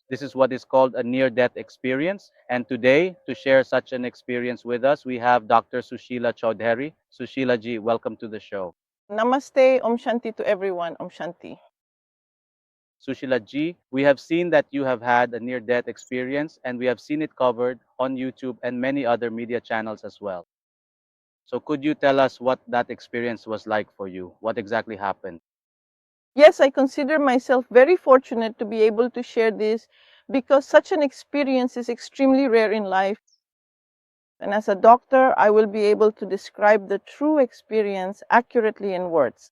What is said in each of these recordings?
This is what is called a near-death experience. And today, to share such an experience with us, we have Dr. Sushila Chaudhary. Sushila ji, welcome to the show. Namaste, Om Shanti to everyone, Om Shanti. Sushila ji, we have seen that you have had a near-death experience, and we have seen it covered on YouTube and many other media channels as well. So could you tell us what that experience was like for you? What exactly happened? Yes, I consider myself very fortunate to be able to share this because such an experience is extremely rare in life. And as a doctor, I will be able to describe the true experience accurately in words.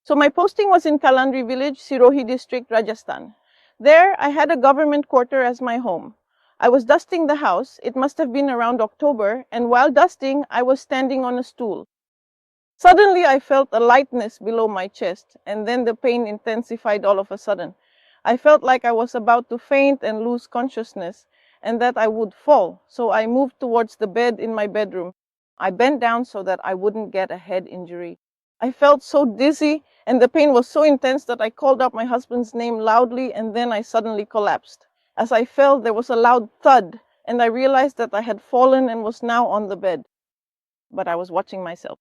So my posting was in Kalandri village, Sirohi district, Rajasthan. There, I had a government quarter as my home. I was dusting the house. It must have been around October, and while dusting, I was standing on a stool. Suddenly, I felt a lightness below my chest, and then the pain intensified all of a sudden. I felt like I was about to faint and lose consciousness, and that I would fall, so I moved towards the bed in my bedroom. I bent down so that I wouldn't get a head injury. I felt so dizzy, and the pain was so intense that I called out my husband's name loudly, and then I suddenly collapsed. As I fell, there was a loud thud, and I realized that I had fallen and was now on the bed. But I was watching myself.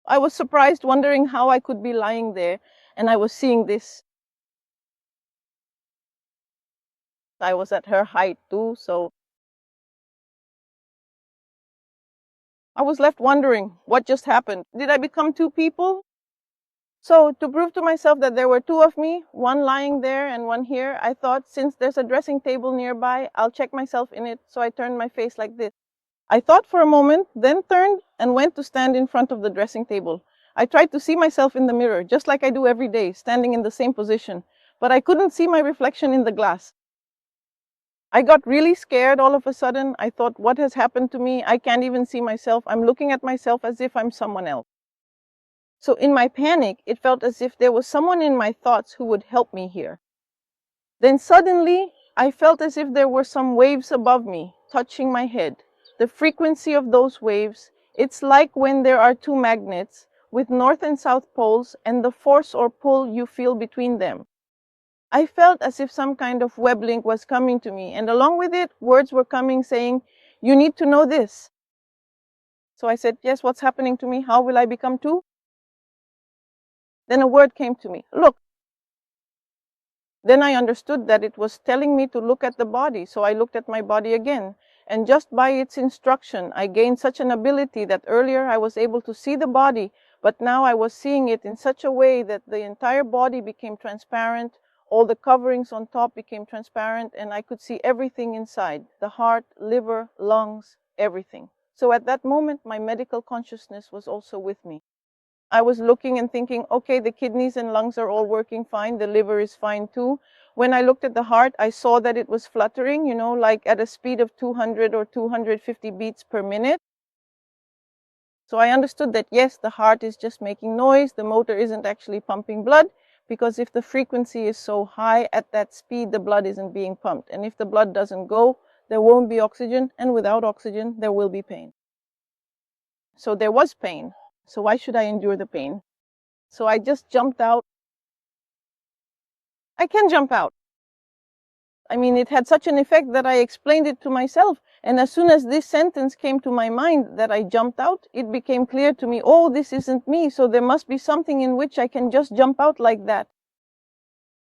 I was surprised, wondering how I could be lying there, and I was seeing this. I was at her height too, so I was left wondering what just happened. Did I become two people? So to prove to myself that there were two of me, one lying there and one here, I thought since there's a dressing table nearby, I'll check myself in it, so I turned my face like this. I thought for a moment, then turned and went to stand in front of the dressing table. I tried to see myself in the mirror, just like I do every day, standing in the same position, but I couldn't see my reflection in the glass. I got really scared all of a sudden. I thought, what has happened to me? I can't even see myself. I'm looking at myself as if I'm someone else. So in my panic, it felt as if there was someone in my thoughts who would help me here. Then suddenly, I felt as if there were some waves above me, touching my head. The frequency of those waves, it's like when there are two magnets with north and south poles and the force or pull you feel between them. I felt as if some kind of web link was coming to me, and along with it, words were coming saying, "You need to know this." So I said, "Yes, what's happening to me? How will I become two?" Then a word came to me, "Look." Then I understood that it was telling me to look at the body, so I looked at my body again. And just by its instruction, I gained such an ability that earlier I was able to see the body, but now I was seeing it in such a way that the entire body became transparent, all the coverings on top became transparent, and I could see everything inside, the heart, liver, lungs, everything. So at that moment, my medical consciousness was also with me. I was looking and thinking, okay, the kidneys and lungs are all working fine. The liver is fine too. When I looked at the heart, I saw that it was fluttering, like at a speed of 200 or 250 beats per minute. So I understood that, yes, the heart is just making noise. The motor isn't actually pumping blood, because if the frequency is so high at that speed, the blood isn't being pumped. And if the blood doesn't go, there won't be oxygen. And without oxygen, there will be pain. So there was pain. So why should I endure the pain? So I just jumped out. I can jump out. I mean, it had such an effect that I explained it to myself. And as soon as this sentence came to my mind that I jumped out, it became clear to me, oh, this isn't me. So there must be something in which I can just jump out like that.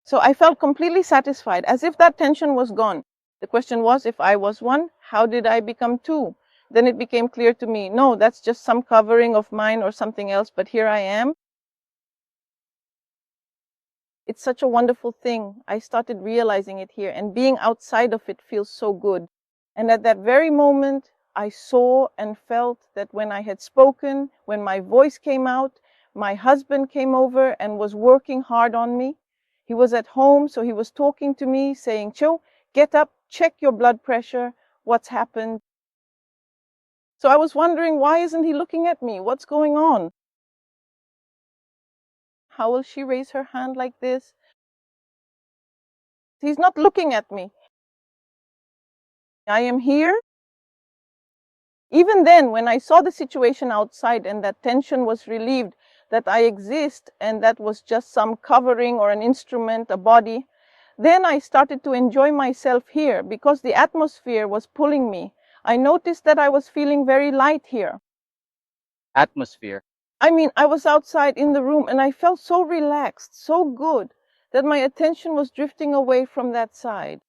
So I felt completely satisfied, as if that tension was gone. The question was, if I was one, how did I become two? Then it became clear to me, no, that's just some covering of mine or something else, but here I am. It's such a wonderful thing. I started realizing it here, and being outside of it feels so good. And at that very moment, I saw and felt that when I had spoken, when my voice came out, my husband came over and was working hard on me. He was at home, so he was talking to me, saying, "Cho, get up, check your blood pressure, what's happened." So I was wondering, why isn't he looking at me? What's going on? How will she raise her hand like this? He's not looking at me. I am here. Even then, when I saw the situation outside and that tension was relieved, that I exist and that was just some covering or an instrument, a body, Then I started to enjoy myself here because the atmosphere was pulling me. I noticed that I was feeling very light here. Atmosphere. I mean, I was outside in the room and I felt so relaxed, so good, that my attention was drifting away from that side.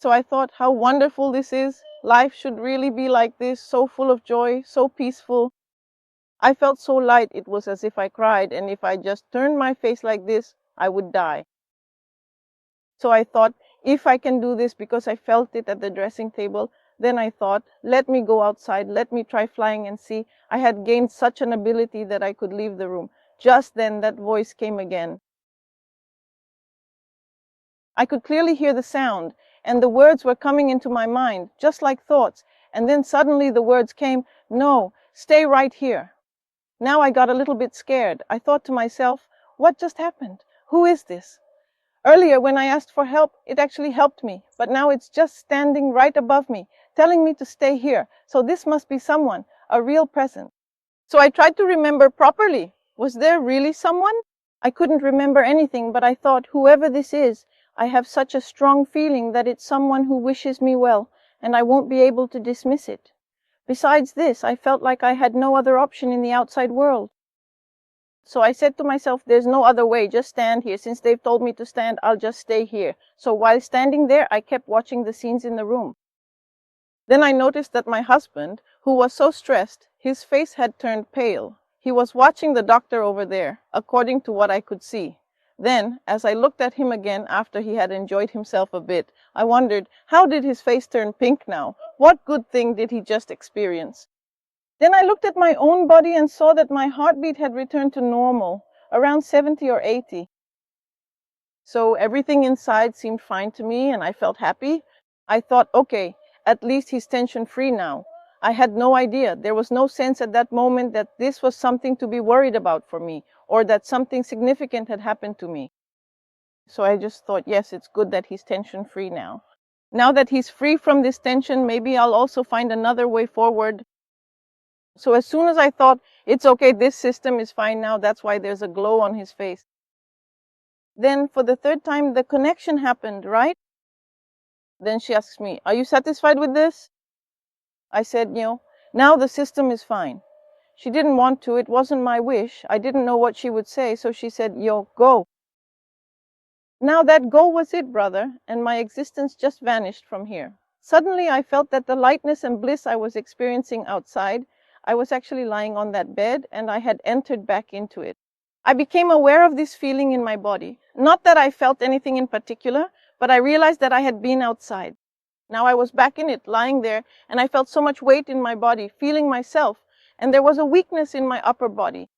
So I thought, how wonderful this is. Life should really be like this, so full of joy, so peaceful. I felt so light, it was as if I cried, and if I just turned my face like this, I would die. So I thought, if I can do this because I felt it at the dressing table, then I thought, let me go outside, let me try flying and see. I had gained such an ability that I could leave the room. Just then that voice came again. I could clearly hear the sound, and the words were coming into my mind, just like thoughts. And then suddenly the words came, no, stay right here. Now I got a little bit scared. I thought to myself, what just happened? Who is this? Earlier, when I asked for help, it actually helped me, but now it's just standing right above me, telling me to stay here. So this must be someone, a real presence. So I tried to remember properly. Was there really someone? I couldn't remember anything, but I thought, whoever this is, I have such a strong feeling that it's someone who wishes me well, and I won't be able to dismiss it. Besides this, I felt like I had no other option in the outside world. So I said to myself, there's no other way, just stand here. Since they've told me to stand, I'll just stay here. So while standing there, I kept watching the scenes in the room. Then I noticed that my husband, who was so stressed, his face had turned pale. He was watching the doctor over there, according to what I could see. Then, as I looked at him again after he had enjoyed himself a bit, I wondered, how did his face turn pink now? What good thing did he just experience? Then I looked at my own body and saw that my heartbeat had returned to normal, around 70 or 80. So everything inside seemed fine to me and I felt happy. I thought, okay, at least he's tension-free now. I had no idea. There was no sense at that moment that this was something to be worried about for me or that something significant had happened to me. So I just thought, yes, it's good that he's tension-free now. Now that he's free from this tension, maybe I'll also find another way forward. So as soon as I thought, it's okay, this system is fine now, that's why there's a glow on his face. Then for the third time, the connection happened, right? Then she asks me, are you satisfied with this? I said, now the system is fine. She didn't want to, it wasn't my wish. I didn't know what she would say, so she said, go. Now that go was it, brother, and my existence just vanished from here. Suddenly I felt that the lightness and bliss I was experiencing outside, I was actually lying on that bed and I had entered back into it. I became aware of this feeling in my body. Not that I felt anything in particular, but I realized that I had been outside. Now I was back in it, lying there, and I felt so much weight in my body, feeling myself, and there was a weakness in my upper body.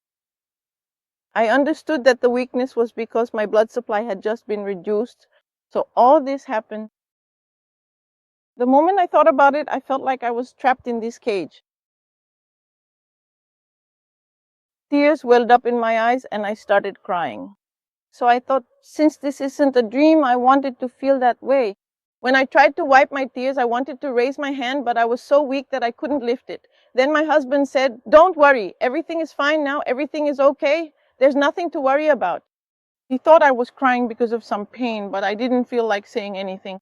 I understood that the weakness was because my blood supply had just been reduced. So all this happened. The moment I thought about it, I felt like I was trapped in this cage. Tears welled up in my eyes and I started crying. So I thought, since this isn't a dream, I wanted to feel that way. When I tried to wipe my tears, I wanted to raise my hand, but I was so weak that I couldn't lift it. Then my husband said, don't worry, everything is fine now, everything is okay. There's nothing to worry about. He thought I was crying because of some pain, but I didn't feel like saying anything.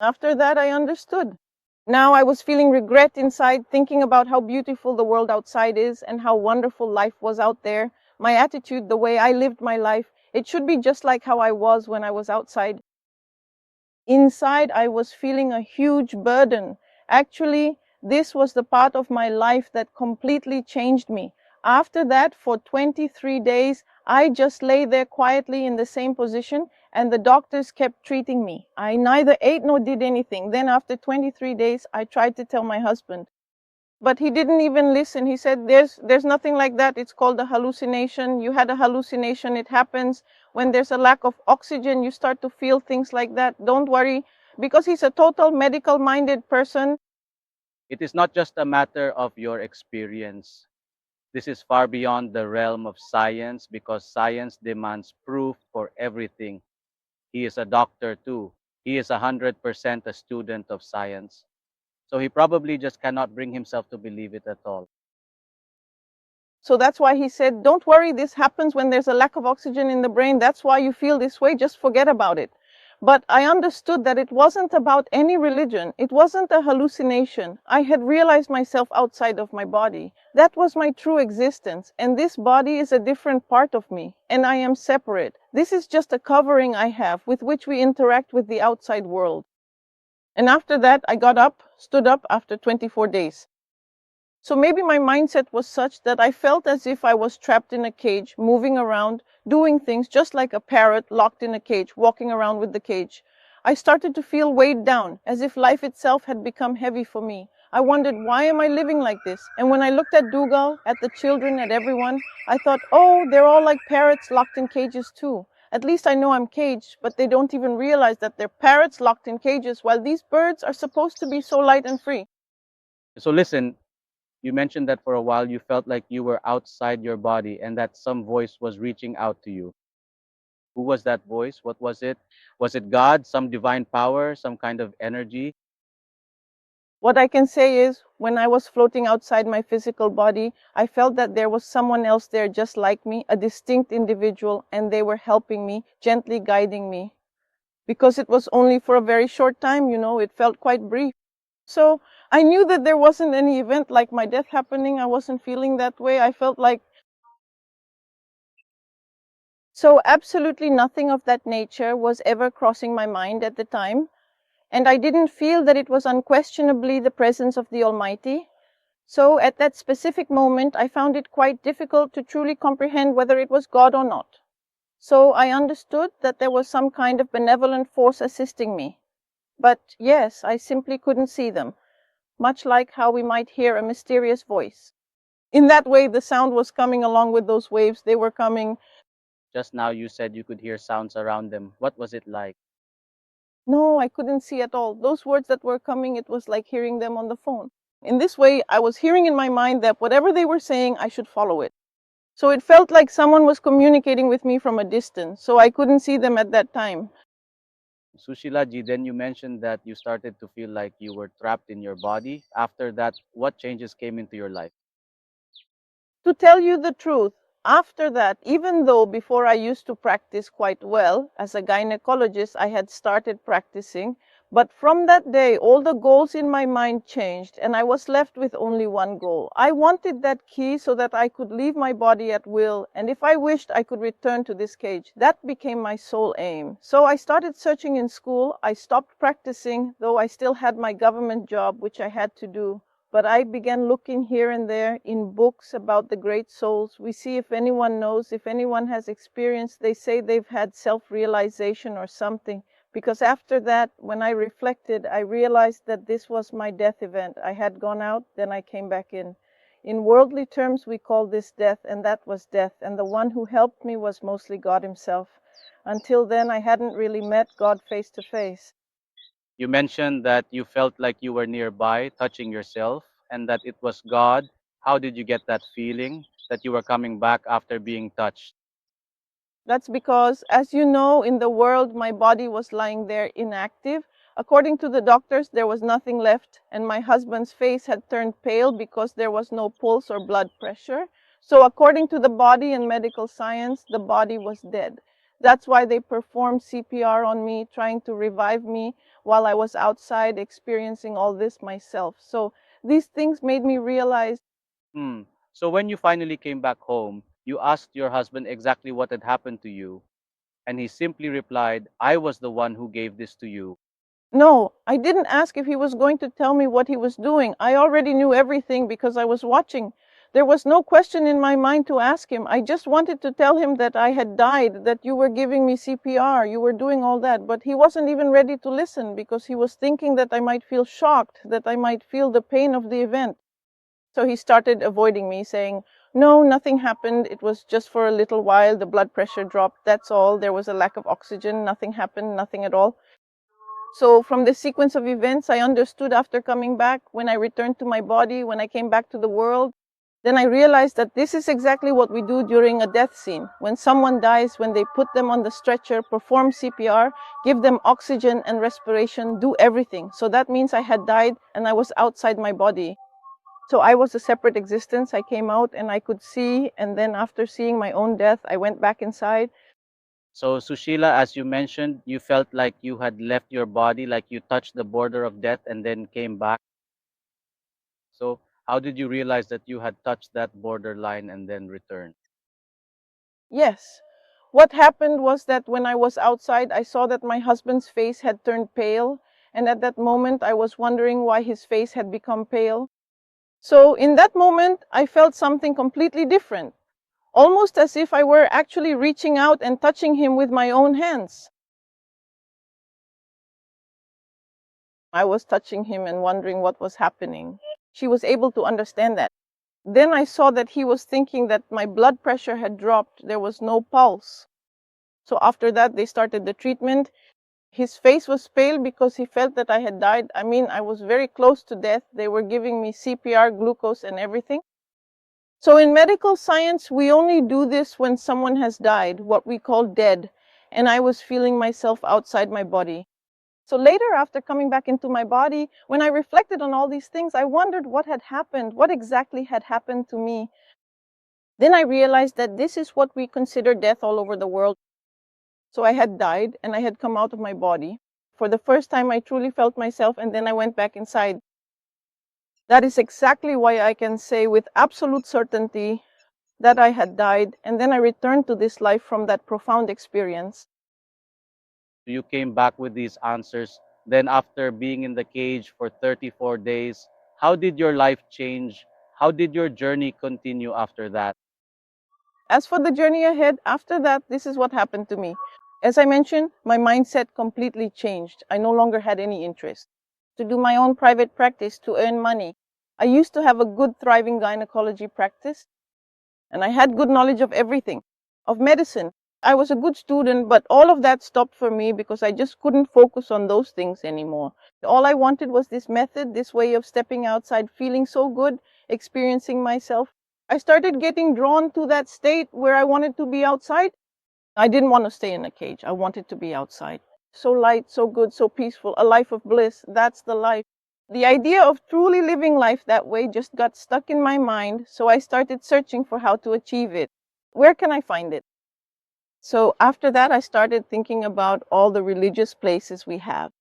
After that, I understood. Now I was feeling regret inside, thinking about how beautiful the world outside is and how wonderful life was out there. My attitude, the way I lived my life, it should be just like how I was when I was outside. Inside, I was feeling a huge burden. Actually, this was the part of my life that completely changed me. After that, for 23 days, I just lay there quietly in the same position and the doctors kept treating me. I neither ate nor did anything. Then after 23 days, I tried to tell my husband, but he didn't even listen. He said, there's nothing like that. It's called a hallucination. You had a hallucination. It happens when there's a lack of oxygen. You start to feel things like that. Don't worry, because he's a total medical minded person. It is not just a matter of your experience. This is far beyond the realm of science because science demands proof for everything. He is a doctor too. He is 100% a student of science. So he probably just cannot bring himself to believe it at all. So that's why he said, don't worry, this happens when there's a lack of oxygen in the brain. That's why you feel this way. Just forget about it. But I understood that it wasn't about any religion. It wasn't a hallucination. I had realized myself outside of my body. That was my true existence. And this body is a different part of me. And I am separate. This is just a covering I have with which we interact with the outside world. And after that, I got up, stood up after 24 days. So maybe my mindset was such that I felt as if I was trapped in a cage, moving around, doing things just like a parrot locked in a cage, walking around with the cage. I started to feel weighed down, as if life itself had become heavy for me. I wondered, why am I living like this? And when I looked at Dougal, at the children, at everyone, I thought, oh, they're all like parrots locked in cages too. At least I know I'm caged, but they don't even realize that they're parrots locked in cages while these birds are supposed to be so light and free. So listen, you mentioned that for a while you felt like you were outside your body and that some voice was reaching out to you. Who was that voice? What was it? Was it God, some divine power, some kind of energy? What I can say is, when I was floating outside my physical body, I felt that there was someone else there just like me, a distinct individual, and they were helping me, gently guiding me. Because it was only for a very short time, it felt quite brief. So I knew that there wasn't any event like my death happening. I wasn't feeling that way. I felt like, so absolutely nothing of that nature was ever crossing my mind at the time. And I didn't feel that it was unquestionably the presence of the Almighty. So at that specific moment, I found it quite difficult to truly comprehend whether it was God or not. So I understood that there was some kind of benevolent force assisting me. But yes, I simply couldn't see them, much like how we might hear a mysterious voice. In that way, the sound was coming along with those waves. They were coming. Just now you said you could hear sounds around them. What was it like? No, I couldn't see at all. Those words that were coming, it was like hearing them on the phone. In this way, I was hearing in my mind that whatever they were saying, I should follow it. So it felt like someone was communicating with me from a distance, so I couldn't see them at that time. Sushila ji, then you mentioned that you started to feel like you were trapped in your body. After that, what changes came into your life? To tell you the truth, after that, even though before I used to practice quite well, as a gynecologist I had started practicing, but from that day all the goals in my mind changed and I was left with only one goal. I wanted that key so that I could leave my body at will, and if I wished I could return to this cage. That became my sole aim. So I started searching in school. I stopped practicing, though I still had my government job which I had to do. But I began looking here and there in books about the great souls. We see if anyone knows, if anyone has experienced. They say they've had self-realization or something. Because after that, when I reflected, I realized that this was my death event. I had gone out, then I came back in. In worldly terms, we call this death, and that was death. And the one who helped me was mostly God himself. Until then, I hadn't really met God face to face. You mentioned that you felt like you were nearby, touching yourself, and that it was God. How did you get that feeling that you were coming back after being touched? That's because, as you know, in the world, my body was lying there inactive. According to the doctors, there was nothing left, and my husband's face had turned pale because there was no pulse or blood pressure. So, according to the body and medical science, the body was dead. That's why they performed CPR on me, trying to revive me while I was outside experiencing all this myself. So, these things made me realize. Hmm. So when you finally came back home, you asked your husband exactly what had happened to you, and he simply replied, I was the one who gave this to you. No, I didn't ask if he was going to tell me what he was doing. I already knew everything because I was watching. There was no question in my mind to ask him. I just wanted to tell him that I had died, that you were giving me CPR, you were doing all that. But he wasn't even ready to listen because he was thinking that I might feel shocked, that I might feel the pain of the event. So he started avoiding me, saying, no, nothing happened. It was just for a little while. The blood pressure dropped. That's all. There was a lack of oxygen. Nothing happened. Nothing at all. So from the sequence of events, I understood after coming back, when I returned to my body, when I came back to the world, then I realized that this is exactly what we do during a death scene. When someone dies, when they put them on the stretcher, perform CPR, give them oxygen and respiration, do everything. So that means I had died and I was outside my body. So I was a separate existence. I came out and I could see, and then after seeing my own death, I went back inside. So, Sushila, as you mentioned, you felt like you had left your body, like you touched the border of death and then came back. So, how did you realize that you had touched that borderline and then returned? Yes. What happened was that when I was outside, I saw that my husband's face had turned pale. And at that moment, I was wondering why his face had become pale. So in that moment, I felt something completely different, almost as if I were actually reaching out and touching him with my own hands. I was touching him and wondering what was happening. She was able to understand that. Then I saw that he was thinking that my blood pressure had dropped. There was no pulse. So after that, they started the treatment. His face was pale because he felt that I had died. I mean, I was very close to death. They were giving me CPR, glucose, and everything. So in medical science, we only do this when someone has died, what we call dead. And I was feeling myself outside my body. So later, after coming back into my body, when I reflected on all these things, I wondered what had happened, what exactly had happened to me. Then I realized that this is what we consider death all over the world. So I had died and I had come out of my body. For the first time, I truly felt myself, and then I went back inside. That is exactly why I can say with absolute certainty that I had died, and then I returned to this life from that profound experience. You came back with these answers. Then, after being in the cage for 34 days, how did your life change? How did your journey continue after that? As for the journey ahead, after that, this is what happened to me. As I mentioned, my mindset completely changed. I no longer had any interest to do my own private practice to earn money. I used to have a good, thriving gynecology practice, and I had good knowledge of everything, of medicine. I was a good student, but all of that stopped for me because I just couldn't focus on those things anymore. All I wanted was this method, this way of stepping outside, feeling so good, experiencing myself. I started getting drawn to that state where I wanted to be outside. I didn't want to stay in a cage. I wanted to be outside. So light, so good, so peaceful, a life of bliss. That's the life. The idea of truly living life that way just got stuck in my mind, so I started searching for how to achieve it. Where can I find it? So after that, I started thinking about all the religious places we have.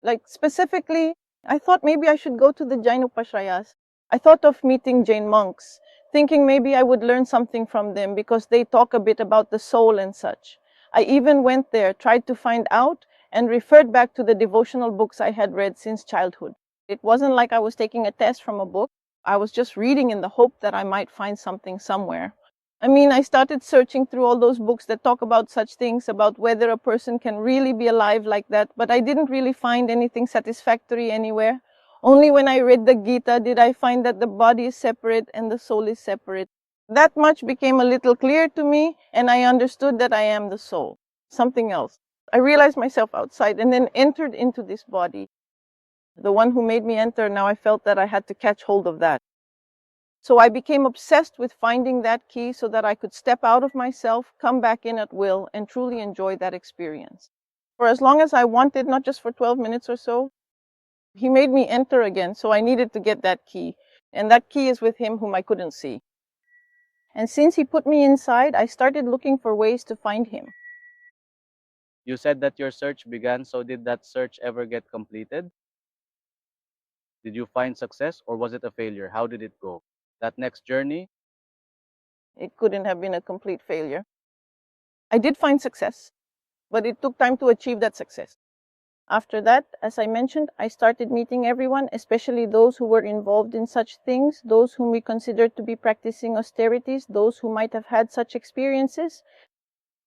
Like specifically, I thought maybe I should go to the Jain Upashrayas. I thought of meeting Jain monks, thinking maybe I would learn something from them because they talk a bit about the soul and such. I even went there, tried to find out, and referred back to the devotional books I had read since childhood. It wasn't like I was taking a test from a book. I was just reading in the hope that I might find something somewhere. I mean, I started searching through all those books that talk about such things, about whether a person can really be alive like that, but I didn't really find anything satisfactory anywhere. Only when I read the Gita did I find that the body is separate and the soul is separate. That much became a little clear to me, and I understood that I am the soul, something else. I realized myself outside and then entered into this body. The one who made me enter, now I felt that I had to catch hold of that. So I became obsessed with finding that key so that I could step out of myself, come back in at will, and truly enjoy that experience. For as long as I wanted, not just for 12 minutes or so, he made me enter again, so I needed to get that key. And that key is with him whom I couldn't see. And since he put me inside, I started looking for ways to find him. You said that your search began, so did that search ever get completed? Did you find success or was it a failure? How did it go? That next journey, It couldn't have been a complete failure. I did find success, but it took time to achieve that success. After that, as I mentioned, I started meeting everyone, especially those who were involved in such things, those whom we considered to be practicing austerities, those who might have had such experiences.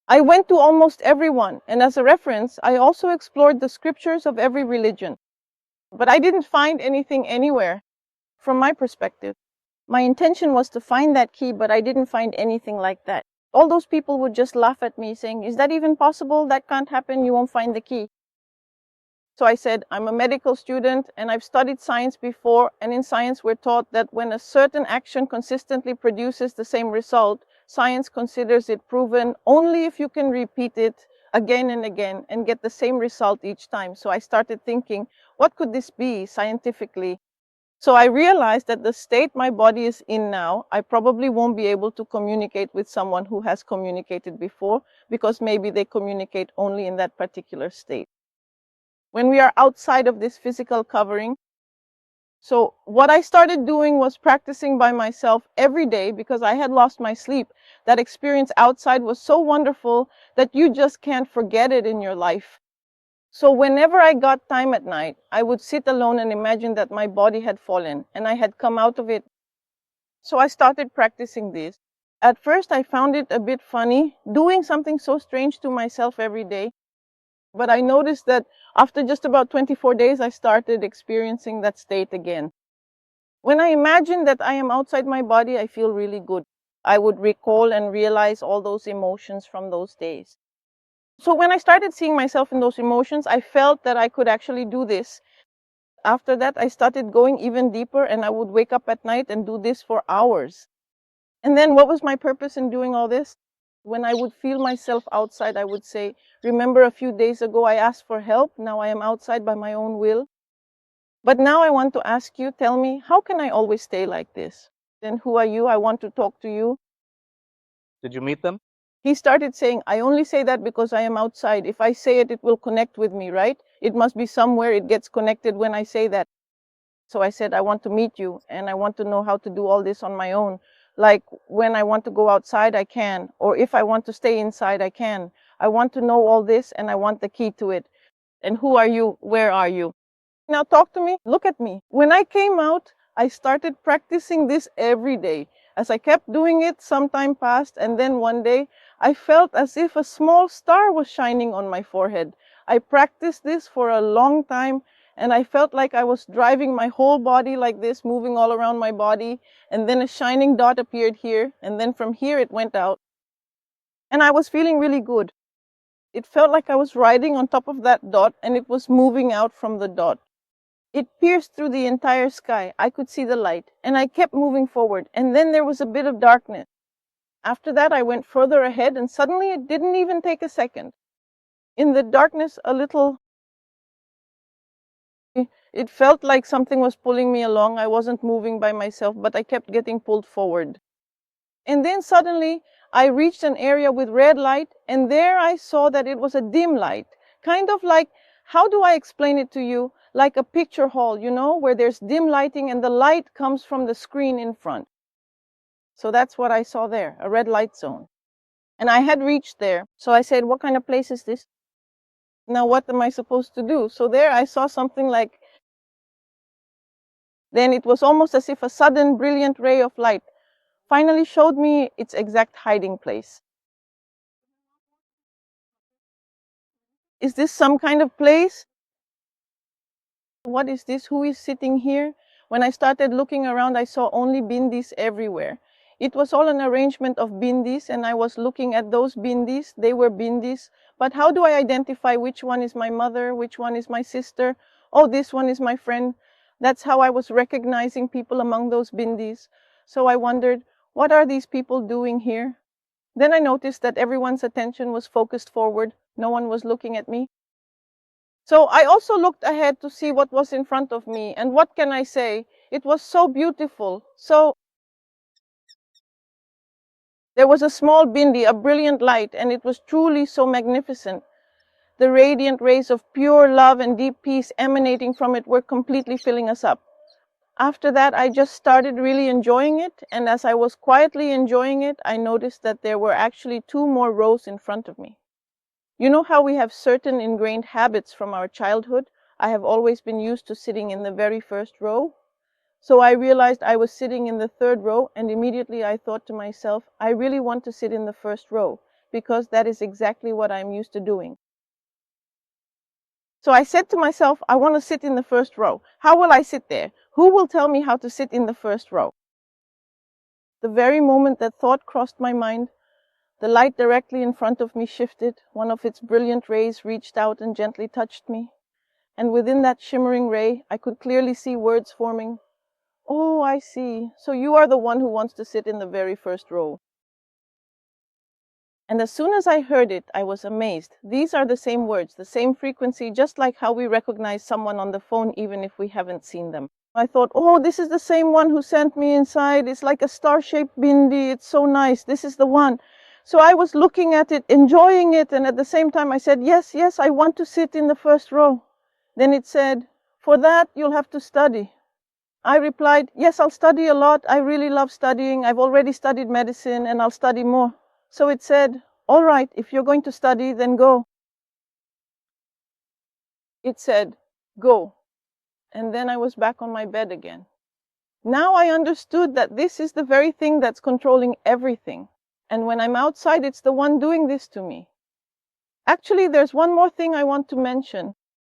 I went to almost everyone, and as a reference, I also explored the scriptures of every religion. But I didn't find anything anywhere, from my perspective. My intention was to find that key, but I didn't find anything like that. All those people would just laugh at me, saying, "Is that even possible? That can't happen. You won't find the key." So I said, I'm a medical student and I've studied science before, and in science we're taught that when a certain action consistently produces the same result, science considers it proven only if you can repeat it again and again and get the same result each time. So I started thinking, what could this be scientifically? So I realized that the state my body is in now, I probably won't be able to communicate with someone who has communicated before, because maybe they communicate only in that particular state. When we are outside of this physical covering, so what I started doing was practicing by myself every day because I had lost my sleep. That experience outside was so wonderful that you just can't forget it in your life. So whenever I got time at night, I would sit alone and imagine that my body had fallen and I had come out of it. So I started practicing this. At first, I found it a bit funny, doing something so strange to myself every day. But I noticed that after just about 24 days, I started experiencing that state again. When I imagine that I am outside my body, I feel really good. I would recall and realize all those emotions from those days. So when I started seeing myself in those emotions, I felt that I could actually do this. After that, I started going even deeper, and I would wake up at night and do this for hours. And then what was my purpose in doing all this? When I would feel myself outside, I would say, remember a few days ago I asked for help, now I am outside by my own will. But now I want to ask you, tell me, how can I always stay like this? Then who are you? I want to talk to you. Did you meet them? He started saying, I only say that because I am outside. If I say it, it will connect with me, right? It must be somewhere it gets connected when I say that. So I said, I want to meet you and I want to know how to do all this on my own. Like when I want to go outside, I can. Or if I want to stay inside, I can. I want to know all this and I want the key to it. And who are you? Where are you? Now talk to me, look at me. When I came out, I started practicing this every day. As I kept doing it, some time passed, and then one day, I felt as if a small star was shining on my forehead. I practiced this for a long time, and I felt like I was driving my whole body like this, moving all around my body, and then a shining dot appeared here, and then from here it went out. And I was feeling really good. It felt like I was riding on top of that dot, and it was moving out from the dot. It pierced through the entire sky. I could see the light, and I kept moving forward, and then there was a bit of darkness. After that, I went further ahead, and suddenly it didn't even take a second. In the darkness, it felt like something was pulling me along. I wasn't moving by myself, but I kept getting pulled forward. And then suddenly, I reached an area with red light, and there I saw that it was a dim light, kind of like, how do I explain it to you? Like a picture hall, where there's dim lighting and the light comes from the screen in front. So that's what I saw there, a red light zone. And I had reached there. So I said, what kind of place is this? Now, what am I supposed to do? So there I saw something like, then it was almost as if a sudden brilliant ray of light finally showed me its exact hiding place. Is this some kind of place? What is this? Who is sitting here? When I started looking around, I saw only bindis everywhere. It was all an arrangement of bindis, and I was looking at those bindis. They were bindis. But how do I identify which one is my mother, which one is my sister? Oh, this one is my friend. That's how I was recognizing people among those bindis. So I wondered, what are these people doing here? Then I noticed that everyone's attention was focused forward. No one was looking at me. So I also looked ahead to see what was in front of me, and what can I say? It was so beautiful. So there was a small bindi, a brilliant light, and it was truly so magnificent. The radiant rays of pure love and deep peace emanating from it were completely filling us up. After that, I just started really enjoying it, and as I was quietly enjoying it, I noticed that there were actually 2 more rows in front of me. You know how we have certain ingrained habits from our childhood? I have always been used to sitting in the very first row. So I realized I was sitting in the 3rd row, and immediately I thought to myself, I really want to sit in the 1st row, because that is exactly what I'm used to doing. So I said to myself, I want to sit in the 1st row. How will I sit there? Who will tell me how to sit in the 1st row? The very moment that thought crossed my mind, the light directly in front of me shifted. One of its brilliant rays reached out and gently touched me. And within that shimmering ray, I could clearly see words forming. Oh, I see. So you are the one who wants to sit in the very 1st row. And as soon as I heard it, I was amazed. These are the same words, the same frequency, just like how we recognize someone on the phone even if we haven't seen them. I thought, oh, this is the same one who sent me inside. It's like a star-shaped bindi. It's so nice. This is the one. So I was looking at it, enjoying it, and at the same time I said, yes, yes, I want to sit in the first row. Then it said, for that, you'll have to study. I replied, yes, I'll study a lot. I really love studying. I've already studied medicine, and I'll study more. So it said, all right, if you're going to study, then go. It said, go. And then I was back on my bed again. Now I understood that this is the very thing that's controlling everything. And when I'm outside, it's the one doing this to me. Actually, there's one more thing I want to mention.